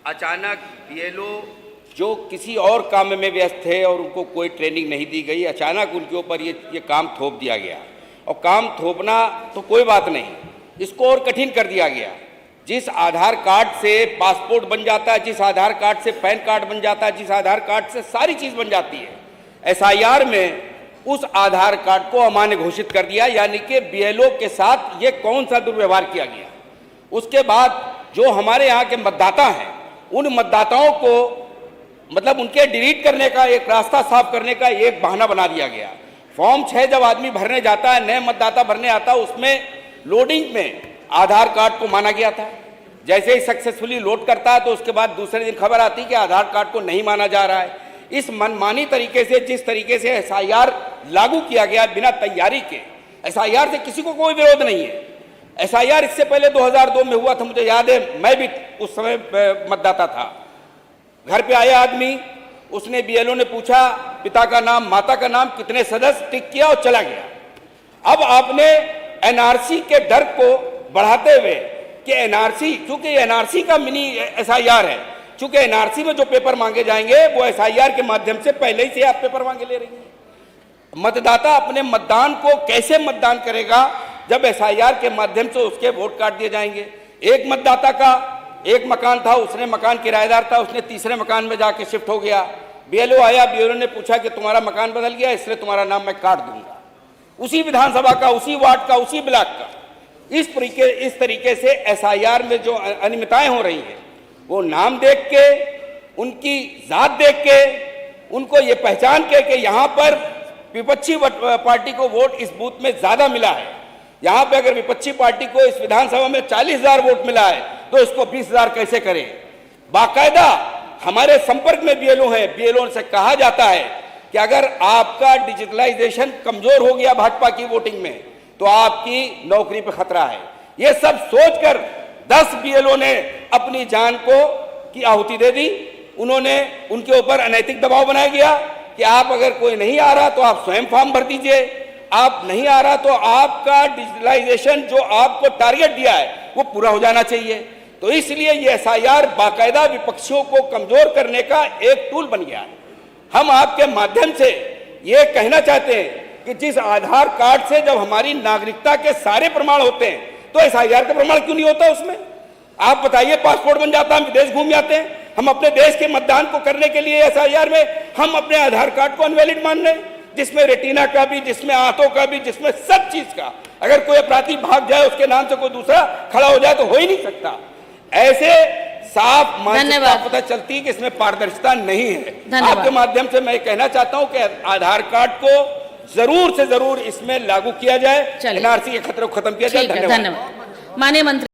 अचानक बीएलओ जो किसी और काम में व्यस्त थे और उनको कोई ट्रेनिंग नहीं दी गई, अचानक उनके ऊपर ये काम थोप दिया गया। और काम थोपना तो कोई बात नहीं, इसको और कठिन कर दिया गया। जिस आधार कार्ड से पासपोर्ट बन जाता है, जिस आधार कार्ड से पैन कार्ड बन जाता है, जिस आधार कार्ड से सारी चीज़ बन जाती है, एसआईआर में उस आधार कार्ड को अमान्य घोषित कर दिया। यानी कि बीएलओ के साथ ये कौन सा दुर्व्यवहार किया गया। उसके बाद जो हमारे यहाँ के मतदाता हैं, उन मतदाताओं को मतलब उनके डिलीट करने का, एक रास्ता साफ करने का एक बहाना बना दिया गया। फॉर्म 6 जब आदमी भरने जाता है, नए मतदाता भरने आता है, उसमें लोडिंग में आधार कार्ड को माना गया था। जैसे ही सक्सेसफुली लोड करता है तो उसके बाद दूसरे दिन खबर आती कि आधार कार्ड को नहीं माना जा रहा है। इस मनमानी तरीके से, जिस तरीके से एसआईआर लागू किया गया बिना तैयारी के, एसआईआर से किसी को कोई विरोध नहीं है। एसआईआर इससे पहले 2002 में हुआ था, मुझे याद है, मैं भी उस समय मतदाता था। घर पे आया आदमी, उसने बीएलओ ने पूछा पिता का नाम, माता का नाम, कितने सदस्य, टिक किया और चला गया। अब आपने एनआरसी के डर को बढ़ाते हुए कि एनआरसी, चूंकि एनआरसी का मिनी एसआईआर है, चूंकि एनआरसी में जो पेपर मांगे जाएंगे वो एसआईआर के माध्यम से पहले ही से आप पेपर मांगे ले रही हैं। मतदाता अपने मतदान को कैसे मतदान करेगा जब एसआईआर के माध्यम से उसके वोट काट दिए जाएंगे। एक मतदाता का एक मकान था, उसने मकान किराएदार था, उसने तीसरे मकान में जाके शिफ्ट हो गया। बीएलओ आया, बीएलओ ने पूछा कि तुम्हारा मकान बदल गया, इसलिए तुम्हारा नाम मैं काट दूंगा। उसी विधानसभा का, उसी वार्ड का, उसी ब्लॉक का। इस तरीके से एसआईआर में जो अनियमितताएं हो रही हैं, वो नाम देख के, उनकी जात देख के, उनको ये पहचान के कि यहाँ पर विपक्षी पार्टी को वोट इस बूथ में ज्यादा मिला है, यहाँ पे अगर विपक्षी पार्टी को इस विधानसभा में 40,000 वोट मिला है तो इसको 20,000 कैसे करें। बाकायदा हमारे संपर्क में बीएलओ है, बीएलओ से कहा जाता है कि अगर आपका डिजिटलाइजेशन कमजोर हो गया भाजपा की वोटिंग में तो आपकी नौकरी पे खतरा है। ये सब सोचकर 10 बीएलओ ने अपनी जान की आहुति दे दी। उन्होंने उनके ऊपर अनैतिक दबाव बनाया गया कि आप अगर कोई नहीं आ रहा तो आप स्वयं फॉर्म भर दीजिए, आप नहीं आ रहा तो आपका डिजिटलाइजेशन जो आपको टारगेट दिया है वो पूरा हो जाना चाहिए। तो इसलिए ये एसआईआर बाकायदा विपक्षियों को कमजोर करने का एक टूल बन गया है। हम आपके माध्यम से ये कहना चाहते हैं कि जिस आधार कार्ड से जब हमारी नागरिकता के सारे प्रमाण होते हैं तो एसआईआर का प्रमाण क्यों नहीं होता उसमें। आप बताइए, पासपोर्ट बन जाता है, हम विदेश घूम जाते हैं, हम अपने देश के मतदान को करने के लिए एसआईआर में हम अपने आधार कार्ड को अनवैलिड मान रहे हैं, जिसमें रेटिना का भी, जिसमें आंतों का भी, जिसमें सब चीज का। अगर कोई अपराधी भाग जाए, उसके नाम से कोई दूसरा खड़ा हो जाए तो हो ही नहीं सकता। ऐसे साफ मानसिकता पता चलती है कि इसमें पारदर्शिता नहीं है। आपके माध्यम से मैं कहना चाहता हूं कि आधार कार्ड को जरूर से जरूर इसमें लागू किया जाए, एनआरसी के खतरे को खत्म किया जाए। धन्यवाद। माननीय मंत्री।